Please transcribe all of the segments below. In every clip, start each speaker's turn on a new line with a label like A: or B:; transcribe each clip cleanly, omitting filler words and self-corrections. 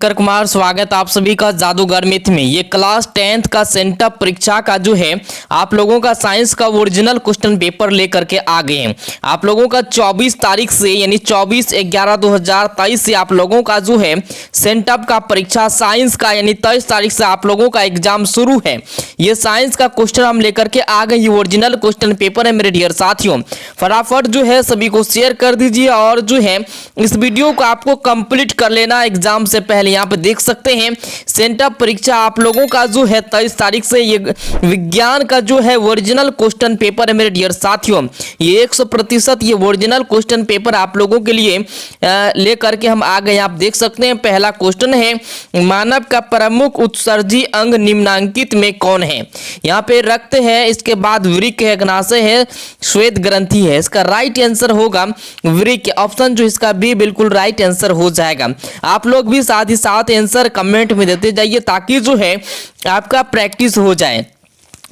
A: भास्कर कुमार, स्वागत आप सभी का जादूगर मिथ में। ये क्लास 10th का सेंटअप परीक्षा का जो है आप लोगों का साइंस का ओरिजिनल क्वेश्चन पेपर लेकर के आ गए हैं। आप लोगों का 24 तारीख से यानी 24/11/2023 से आप लोगों का जो है सेंटअप का परीक्षा साइंस का यानी 23 तारीख से आप लोगों का एग्जाम शुरू है। ये साइंस का क्वेश्चन हम लेकर के आ गए। ये ओरिजिनल क्वेश्चन पेपर है मेरे डियर साथियों। फटाफट जो है सभी को शेयर कर दीजिए और जो है इस वीडियो को आपको कंप्लीट कर लेना एग्जाम से पहले। यहाँ पे देख सकते हैं सेंटअप परीक्षा आप लोगों का जो है 23 तारीख से ये विज्ञान का जो है ओरिजिनल क्वेश्चन पेपर है मेरे डियर साथियों। ये 100% ये ओरिजिनल क्वेश्चन पेपर आप लोगों के लिए लेकर के हम आ गए। आप देख सकते हैं पहला क्वेश्चन है, मानव का प्रमुख उत्सर्जी अंग निम्नांकित में कौन है। यहाँ पे रक्त है, इसके बाद वृक्क है, अग्नाशय है, श्वेत ग्रंथि है। इसका राइट आंसर होगा वृक्क। ऑप्शन जो इसका बी बिल्कुल राइट आंसर हो जाएगा। आप लोग भी साथ ही साथ आंसर कमेंट में देते जाइए ताकि जो है आपका प्रैक्टिस हो जाए।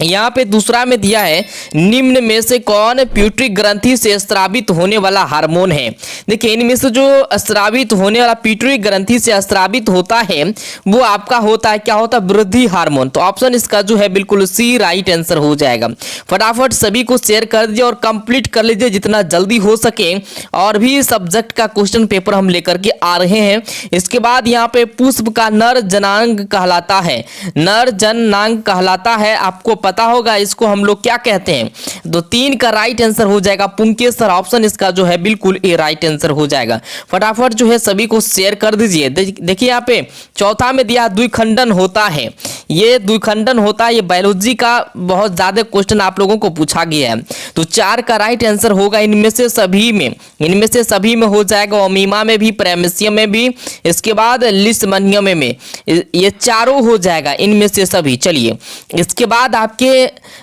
A: यहाँ पे दूसरा में दिया है, निम्न में से कौन प्यूटरी ग्रंथि से स्रावित होने वाला हार्मोन है। देखिए इनमें से जो स्रावित होने वाला प्यूटरी ग्रंथि से स्रावित होता है वो आपका होता है, क्या होता है, वृद्धि हार्मोन। तो ऑप्शन इसका जो है बिल्कुल सी राइट आंसर हो जाएगा। फटाफट सभी को शेयर कर दीजिए और कंप्लीट कर लीजिए जितना जल्दी हो सके। और भी सब्जेक्ट का क्वेश्चन पेपर हम लेकर के आ रहे हैं। इसके बाद यहाँ पे पुष्प का नर जनांग कहलाता है, नर जनांग कहलाता है, आपको पता होगा इसको हम लोग क्या कहते हैं। तो 3 का राइट आंसर हो जाएगा पुंकेसर। ऑप्शन इसका जो है बिल्कुल ए राइट आंसर हो जाएगा। फटाफट जो है सभी को शेयर कर दीजिए। देखिए यहाँ पे चौथा में दिया द्विखंडन होता है। ये द्विखंडन होता है, ये बायोलॉजी का बहुत ज्यादा क्वेश्चन आप लोगों को पूछा गया है। तो 4 का राइट आंसर होगा इनमें से सभी में हो जाएगा। ओमीमा में भी, प्रेमेसियम में भी, इसके बाद लिस्मनियम में, ये चारों हो जाएगा इनमें से सभी। चलिए इसके बाद आपके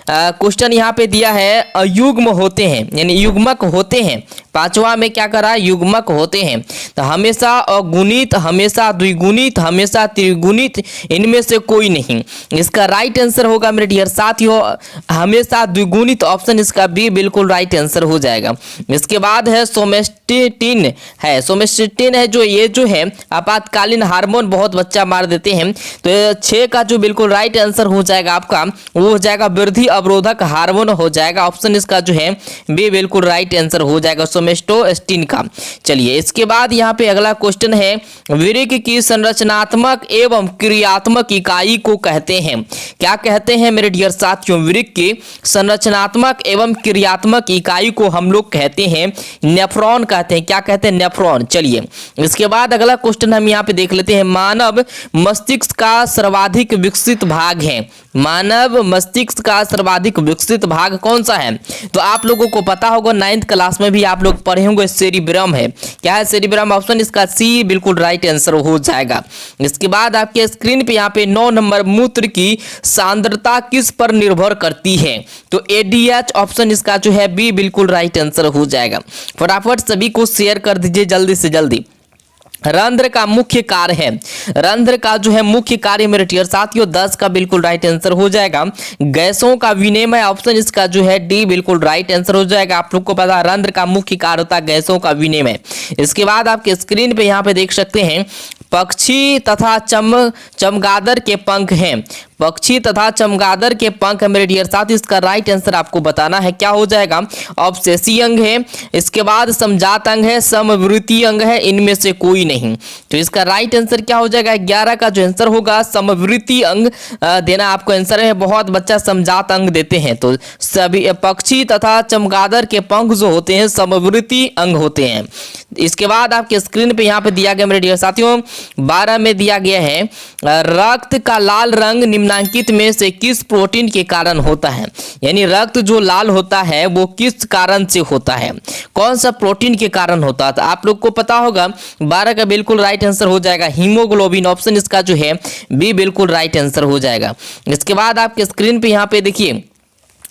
A: क्वेश्चन यहाँ पे दिया है, अयुग्म होते हैं यानी युग्मक होते हैं। 5वां में क्या करा, युग्मक होते हैं। तो हमेशा अगुणित, हमेशा द्विगुणित, हमेशा त्रिगुणित, इनमें से कोई नहीं। इसका राइट आंसर होगा मेरे डियर साथियों हमेशा द्विगुणित। ऑप्शन इसका बी बिल्कुल राइट आंसर हो जाएगा। इसके बाद है सोमेस्टिन है, सोमेस्टिन है जो ये जो है आपातकालीन हार्मोन बहुत बच्चा मार देते हैं। तो 6 का जो बिल्कुल राइट आंसर हो जाएगा आपका वो हो जाएगा वृद्धि अवरोधक हार्मोन हो जाएगा। ऑप्शन इसका जो है बी बिल्कुल राइट आंसर हो जाएगा सोमेस्टोस्टिन का। चलिए इसके बाद यहाँ पे अगला क्वेश्चन है, वृक्क की संरचनात्मक एवं क्रियात्मक इकाई को कहते हैं। क्या कहते हैं मेरे डियर साथियों, वृक्क की संरचनात्मक एवं क्रियात्मक इकाई को हम लोग कहते हैं नेफ्रॉन कहते हैं। क्या कहते हैं, नेफ्रॉन। चलिए इसके बाद अगला क्वेश्चन हम यहाँ पे देख लेते हैं, मानव मस्तिष्क का सर्वाधिक विकसित भाग है। मानव मस्तिष्क का सर्वाधिक विकसित भाग कौन सा है। तो आप लोगों को पता होगा 9th क्लास में भी आप लोग पढ़े होंगे, सेरिब्रम है। क्या है, सेरिब्रम। ऑप्शन इसका सी बिल्कुल राइट आंसर हो जाएगा। इसके बाद आपके स्क्रीन पे यहाँ पे 9 नंबर, मूत्र की सांद्रता किस पर निर्भर करती है। तो ADH ऑप्शन इसका जो है बी बिल्कुल राइट आंसर हो जाएगा। फटाफट सभी को शेयर कर दीजिए जल्दी से जल्दी। रंध्र का मुख्य कार्य है, रंध्र का जो है मुख्य कार्य मेरे डियर साथियों 10 का बिल्कुल राइट आंसर हो जाएगा। गैसों का विनिमय, ऑप्शन इसका जो है डी बिल्कुल राइट आंसर हो जाएगा। आप लोग को पता है रंध्र का मुख्य कार्य होता है गैसों का विनिमय। इसके बाद आपके स्क्रीन पे यहाँ पे देख सकते हैं, पक्षी तथा चमगादड़ के पंख हैं। पक्षी तथा चमगादड़ के पंख मेरे डियर साथ, इसका राइट आंसर आपको बताना है। क्या हो जाएगा, ऑब्सेसी अंग है, इसके बाद समजात अंग है, समवृत्ति अंग है, इनमें से कोई नहीं। तो इसका राइट आंसर क्या हो जाएगा, 11 का जो आंसर होगा समवृत्ति अंग देना आपको आंसर है। बहुत बच्चा समजात अंग देते हैं। तो सभी पक्षी तथा चमगादड़ के पंख जो होते हैं समवृत्ति अंग होते हैं। इसके बाद आपके स्क्रीन पे यहाँ पे दिया गया मेरे डियर साथियों 12 में दिया गया है, रक्त का लाल रंग निम्नांकित में से किस प्रोटीन के कारण होता है। यानी रक्त जो लाल होता है वो किस कारण से होता है, कौन सा प्रोटीन के कारण होता है। तो आप लोग को पता होगा 12 का बिल्कुल राइट आंसर हो जाएगा हीमोग्लोबिन। ऑप्शन इसका जो है बी बिल्कुल राइट आंसर हो जाएगा। इसके बाद आपके स्क्रीन पे यहाँ पे देखिए,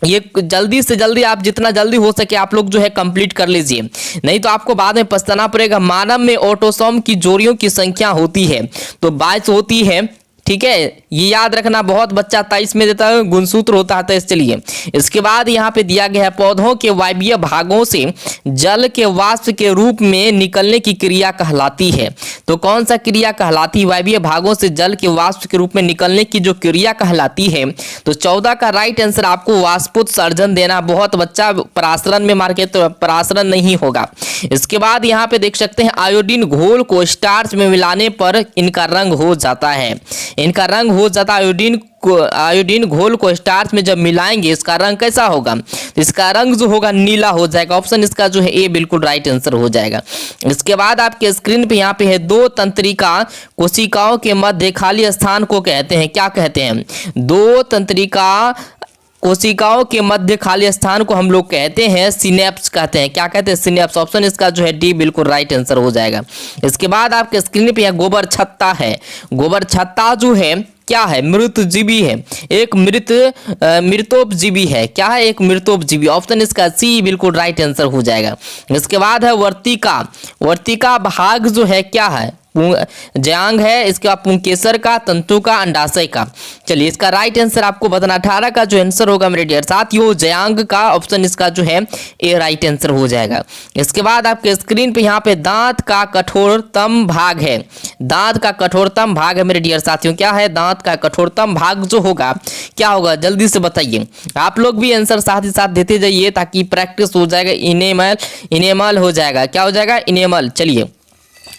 A: ये जल्दी से जल्दी आप जितना जल्दी हो सके आप लोग जो है कंप्लीट कर लीजिए, नहीं तो आपको बाद में पछताना पड़ेगा। मानव में ऑटोसोम की जोड़ियों की संख्या होती है तो 22 होती है, ठीक है। ये याद रखना, बहुत बच्चा 23 में देता है, गुणसूत्र होता है 23। चलिए इसके बाद यहाँ पे दिया गया है पौधों के वायवीय भागों से जल के वाष्प के रूप में निकलने की क्रिया कहलाती है। तो कौन सा क्रिया कहलाती है? वायवीय भागों से जल के वाष्प के रूप में निकलने की जो क्रिया कहलाती है। तो 14 का राइट आंसर आपको वाष्पोत्सर्जन देना। बहुत बच्चा परासरण में मार के तो परासरण नहीं होगा। इसके बाद यहाँ पे देख सकते हैं आयोडीन घोल को स्टार्च में मिलाने पर इनका रंग हो जाता है। इनका रंग हो जाता है आयोडीन घोल को स्टार्च में जब मिलाएंगे इसका रंग कैसा होगा? तो इसका रंग जो होगा नीला हो जाएगा। ऑप्शन इसका जो है ए बिल्कुल राइट आंसर हो जाएगा। इसके बाद आपके स्क्रीन पे यहाँ पे है दो तंत्रिका कोशिकाओं के मध्य खाली स्थान को कहते हैं, क्या कहते हैं? दो तंत्रिका कोशिकाओं के मध्य खाली स्थान को हम लोग कहते हैं सिनेप्स कहते हैं। क्या कहते हैं? सिनेप्स। ऑप्शन इसका जो है डी बिल्कुल राइट आंसर हो जाएगा। इसके बाद आपके स्क्रीन पे गोबर छत्ता है। गोबर छत्ता जो है क्या है? मृतजीवी है, एक मृतोपजीवी है। क्या है? एक मृतोपजीवी। ऑप्शन इसका सी बिल्कुल राइट आंसर हो जाएगा। इसके बाद है वर्तिका। वर्तिका भाग जो है क्या है? जयांग है। इसके बाद पुंकेसर का, तंतु का, अंडाशय का। चलिए इसका राइट आंसर आपको बताना। 18 का जो आंसर होगा मेरे डियर साथियों जयांग का। ऑप्शन इसका जो है ए राइट आंसर हो जाएगा। इसके बाद आपके स्क्रीन पे यहाँ पे दांत का कठोरतम भाग है। दांत का कठोरतम भाग है मेरे डियर साथियों। क्या है? दांत का कठोरतम भाग जो होगा क्या होगा? जल्दी से बताइए। आप लोग भी आंसर साथ ही साथ देते जाइए ताकि प्रैक्टिस हो जाएगा। इनेमल हो जाएगा। क्या हो जाएगा? इनेमल। चलिए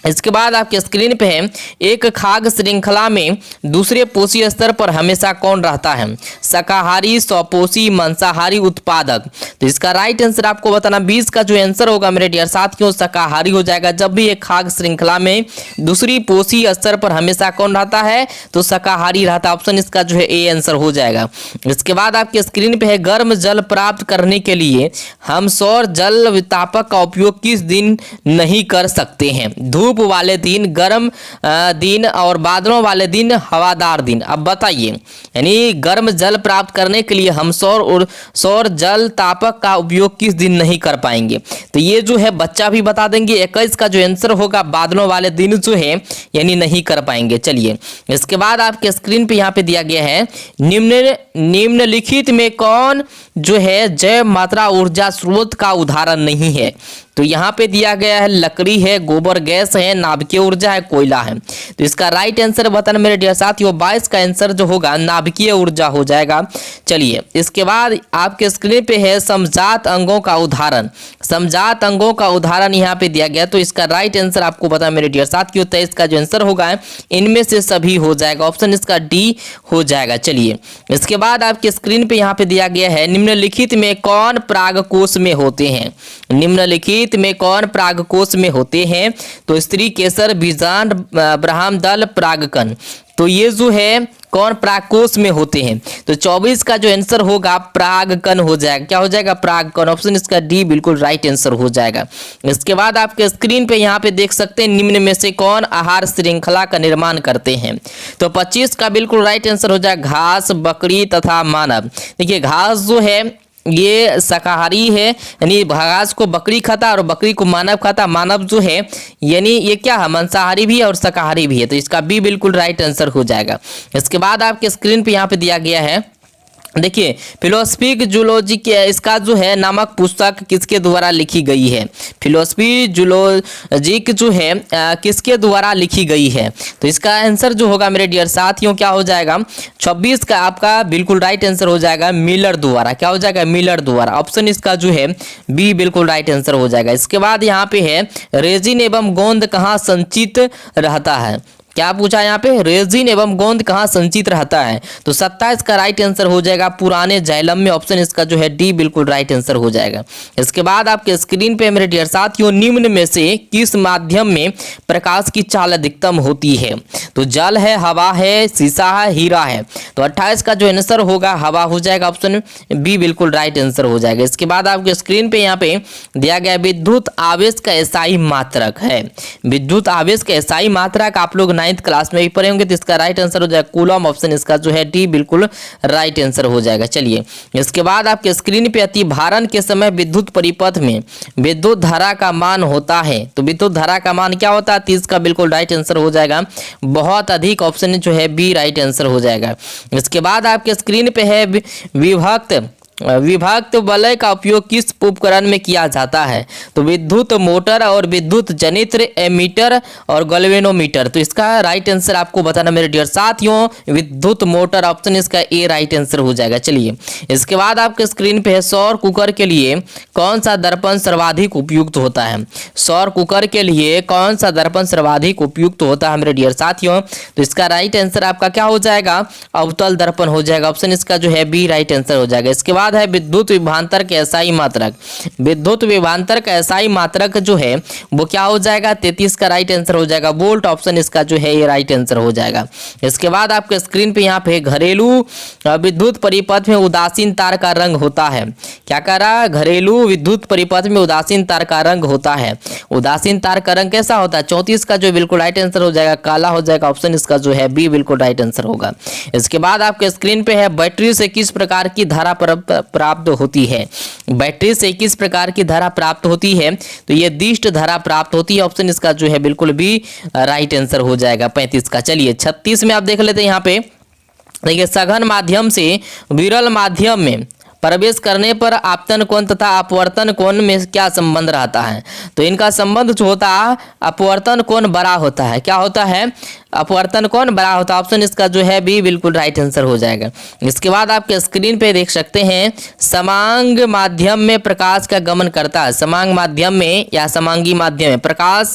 A: इसके बाद आपके स्क्रीन पे है एक खाद्य श्रृंखला में दूसरे पोषी स्तर पर हमेशा कौन रहता है? शाकाहारी, स्वपोषी, मांसाहारी, उत्पादक। तो इसका राइट आंसर आपको बताना। 20 का जो आंसर होगा मेरे डियर साथियों शाकाहारी हो जाएगा। जब भी एक खाद्य श्रृंखला में दूसरी पोषी स्तर पर हमेशा कौन रहता है? तो शाकाहारी रहता है। ऑप्शन इसका जो है ए आंसर हो जाएगा। इसके बाद आपके स्क्रीन पे है गर्म जल प्राप्त करने के लिए हम सौर जल वितापक का उपयोग किस दिन नहीं कर सकते हैं? धूप वाले दिन, गर्म दिन और बादलों वाले दिन, हवादार दिन। अब बताइए, यानी गर्म जल प्राप्त करने के लिए हम सौर जल तापक का उपयोग किस दिन नहीं कर पाएंगे? तो ये जो है बच्चा भी बता देंगे। 21 का जो आंसर होगा बादलों वाले दिन जो है यानी नहीं कर पाएंगे। चलिए इसके बाद आपके स्क्रीन पे यहाँ पे दिया गया है निम्नलिखित में कौन जो है जैव मात्रा ऊर्जा स्रोत का उदाहरण नहीं है? तो यहाँ पे दिया गया है लकड़ी है, गोबर गैस है, नाभिकीय ऊर्जा है, कोयला है। तो इसका राइट आंसर बताना मेरे डियर साथियों। 22 का आंसर जो होगा नाभिकीय ऊर्जा हो जाएगा। चलिए इसके बाद आपके स्क्रीन पे है समजात अंगों का उदाहरण। समजात अंगों का उदाहरण यहाँ पे दिया गया। तो इसका राइट आंसर आपको बताना मेरे डियर साथियों। 23 का जो आंसर होगा इनमें से सभी हो जाएगा। ऑप्शन इसका डी हो जाएगा। चलिए इसके बाद आपके स्क्रीन पे यहाँ पे दिया गया है निम्नलिखित में कौन परागकोश में होते हैं? निम्नलिखित में कौन परागकोश में होते हैं? तो स्त्री केसर, बीजांड, ब्रह्मदल, परागकण। तो ये जो है कौन परागकोश में होते हैं? तो 24 का जो आंसर होगा परागकण हो जाएगा। क्या हो जाएगा? परागकण। ऑप्शन इसका डी बिल्कुल राइट आंसर हो जाएगा। इसके बाद आपके स्क्रीन पे यहाँ पे देख सकते हैं निम्न में से कौन आहार श्रृंखला का निर्माण करते हैं? तो 25 का बिल्कुल राइट आंसर हो जाएगा घास, बकरी तथा मानव। देखिए घास जो है ये शाकाहारी है, यानी घास को बकरी खाता है और बकरी को मानव खाता। मानव जो है यानी ये क्या है? मांसाहारी भी है और शाकाहारी भी है। तो इसका बी बिल्कुल राइट आंसर हो जाएगा। इसके बाद आपके स्क्रीन पे यहाँ पे दिया गया है देखिए फिलोसफी जूलॉजी के इसका जो है नामक पुस्तक किसके द्वारा लिखी गई है? फिलोसफी जूलॉजिक जो है किसके द्वारा लिखी गई है? तो इसका आंसर जो होगा मेरे डियर साथियों क्या हो जाएगा? 26 का आपका बिल्कुल राइट आंसर हो जाएगा मिलर द्वारा। क्या हो जाएगा? मिलर द्वारा। ऑप्शन इसका जो है बी बिल्कुल राइट आंसर हो जाएगा। इसके बाद यहाँ पे है रेजिन एवं गोंद कहाँ संचित रहता है? क्या पूछा यहाँ पे? रेजिन एवं गोंद कहाँ संचित रहता है? तो 27 का राइट आंसर हो जाएगा पुराने जाइलम में। ऑप्शन इसका जो है डी बिल्कुल राइट आंसर हो जाएगा। इसके बाद आपके स्क्रीन पे मेरे डियर साथियों निम्न में से किस माध्यम में प्रकाश की चाल अधिकतम होती है? तो जल है, हवा है, शीशा है, हीरा है। तो 28 का जो आंसर होगा हवा हो जाएगा। ऑप्शन बी बिल्कुल राइट आंसर हो जाएगा। इसके बाद आपके स्क्रीन पे यहाँ पे दिया गया विद्युत आवेश का एसआई मात्रक है। विद्युत आवेश का एसआई मात्रक आप लोग 9th क्लास में भी पढ़े होंगे। तो इसका राइट आंसर हो जाएगा कूलम, ऑप्शन इसका जो है डी बिल्कुल राइट आंसर हो जाएगा। चलिए इसके बाद आपके स्क्रीन पे अति भारण के समय विद्युत परिपथ में विद्युत धारा का मान होता है। तो विद्युत धारा का मान क्या होता है? 30 का बिल्कुल राइट आंसर हो जाएगा बहुत अधिक, ऑप्शन जो है बी राइट आंसर हो जाएगा। इसके बाद आपके स्क्रीन पे है विभक्त वलय का उपयोग किस उपकरण में किया जाता है? तो विद्युत मोटर और विद्युत जनित्र, एमीटर और गैल्वेनोमीटर। तो इसका राइट आंसर आपको बताना मेरे डियर साथियों विद्युत मोटर, ऑप्शन इसका ए राइट आंसर हो जाएगा। चलिए इसके बाद आपके स्क्रीन पे है सौर कुकर के लिए कौन सा दर्पण सर्वाधिक उपयुक्त होता है? सौर कुकर के लिए कौन सा दर्पण सर्वाधिक उपयुक्त होता है मेरे डियर साथियों? तो इसका राइट आंसर आपका क्या हो जाएगा? अवतल दर्पण हो जाएगा, ऑप्शन इसका जो है बी राइट आंसर हो जाएगा। इसके बाद है विद्युत विभवांतर का एसआई मात्रक। विद्युत विभवांतर का एसआई मात्रक जो है वो क्या हो जाएगा? 33 का राइट आंसर हो जाएगा वोल्ट, ऑप्शन इसका जो है ये राइट आंसर हो जाएगा। इसके बाद आपके स्क्रीन पे यहाँ पे घरेलू विद्युत परिपथ में उदासीन तार का रंग होता है। क्या कह रहा है? घरेलू विद्युत परिपथ में उदासीन तार का रंग होता है। उदासीन तार का रंग कैसा होता है? 34 का जो बिल्कुल राइट आंसर हो जाएगा काला हो जाएगा, ऑप्शन इसका जो है बी बिल्कुल राइट आंसर होगा। इसके बाद आपके स्क्रीन पे है बैटरी से किस प्रकार की धारा प्राप्त होती है? बैटरी से किस प्रकार की धारा प्राप्त होती है? तो ये दिष्ट धारा प्राप्त होती है, ऑप्शन इसका जो है बिल्कुल भी राइट आंसर हो जाएगा 35 का। चलिए 36 में आप देख लेते हैं यहाँ पे देखिए सघन माध्यम से विरल माध्यम में प्रवेश करने पर आपतन कोण तथा अपवर्तन कोण में क्या संबंध रहता है? तो इनका संबंध जो होता है अपवर्तन कोण बड़ा होता है। क्या होता है? अपवर्तन कोण बड़ा होता है, ऑप्शन इसका जो है बी बिल्कुल राइट आंसर हो जाएगा। इसके बाद आपके स्क्रीन पे देख सकते हैं समांग माध्यम में प्रकाश का गमन करता है। समांग माध्यम में या समांगी माध्यम में प्रकाश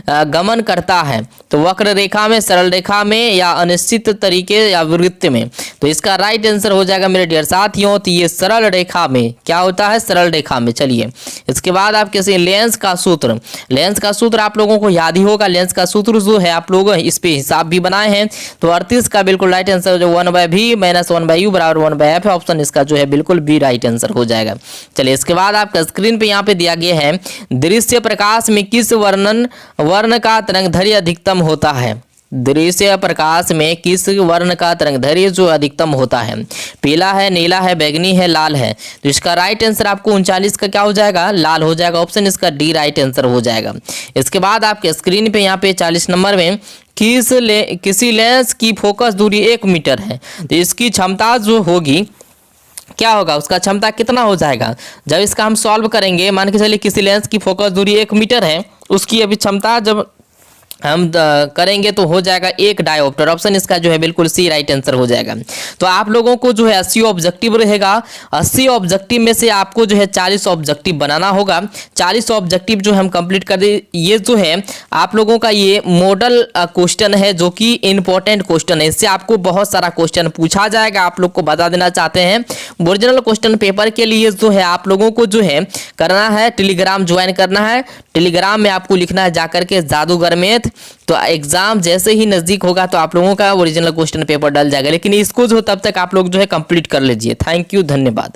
A: गमन करता है तो वक्र रेखा में, सरल रेखा में या अनिश्चित तरीके या वृत्त में। तो इसका राइट आंसर हो जाएगा मेरे डियर साथियों तो ये सरल रेखा में। क्या होता है? सरल रेखा में। चलिए इसके बाद आप कैसे लेंस का सूत्र, लेंस का सूत्र आप लोगों को याद ही होगा। लेंस का सूत्र जो है आप लोग इस पे हिसाब भी बनाए हैं। तो 38 का बिल्कुल राइट आंसर जो 1/v - 1/u बराबर 1/f है, ऑप्शन इसका जो है बिल्कुल बी राइट आंसर हो जाएगा। चलिए इसके बाद आपका स्क्रीन पे यहाँ पे दिया गया है दृश्य प्रकाश में किस वर्ण का तरंगदैर्घ्य अधिकतम होता है? दृश्य प्रकाश में किस वर्ण का तरंगदैर्घ्य जो अधिकतम होता है? पीला है, नीला है, बैंगनी है, लाल है। तो इसका राइट आंसर आपको 39 का क्या हो जाएगा? लाल हो जाएगा, ऑप्शन इसका डी राइट आंसर हो जाएगा। इसके बाद आपके स्क्रीन पे यहाँ पे 40 नंबर में किसी लेंस की फोकस दूरी 1 मीटर है तो इसकी क्षमता जो होगी क्या होगा? उसका क्षमता कितना हो जाएगा? जब इसका हम सॉल्व करेंगे, मान के चलिए किसी लेंस की फोकस दूरी 1 मीटर है, उसकी अभी क्षमता जब हम करेंगे तो हो जाएगा 1 डायोप्टर, ऑप्शन इसका जो है बिल्कुल सी राइट आंसर हो जाएगा। तो आप लोगों को जो है 80 ऑब्जेक्टिव रहेगा। 80 ऑब्जेक्टिव में से आपको जो है 40 ऑब्जेक्टिव बनाना होगा। 40 ऑब्जेक्टिव जो हम कंप्लीट कर दे, ये जो है आप लोगों का ये मॉडल क्वेश्चन है जो कि इंपॉर्टेंट क्वेश्चन है। इससे आपको बहुत सारा क्वेश्चन पूछा जाएगा। आप लोग को बता देना चाहते हैं ओरिजिनल क्वेश्चन पेपर के लिए जो है आप लोगों को जो है करना है टेलीग्राम ज्वाइन करना है। टेलीग्राम में आपको लिखना है जाकर के जादूगर मैथ। तो एग्जाम जैसे ही नजदीक होगा तो आप लोगों का ओरिजिनल क्वेश्चन पेपर डल जाएगा। लेकिन इसको जो तब तक आप लोग जो है कंप्लीट कर लीजिए। थैंक यू, धन्यवाद।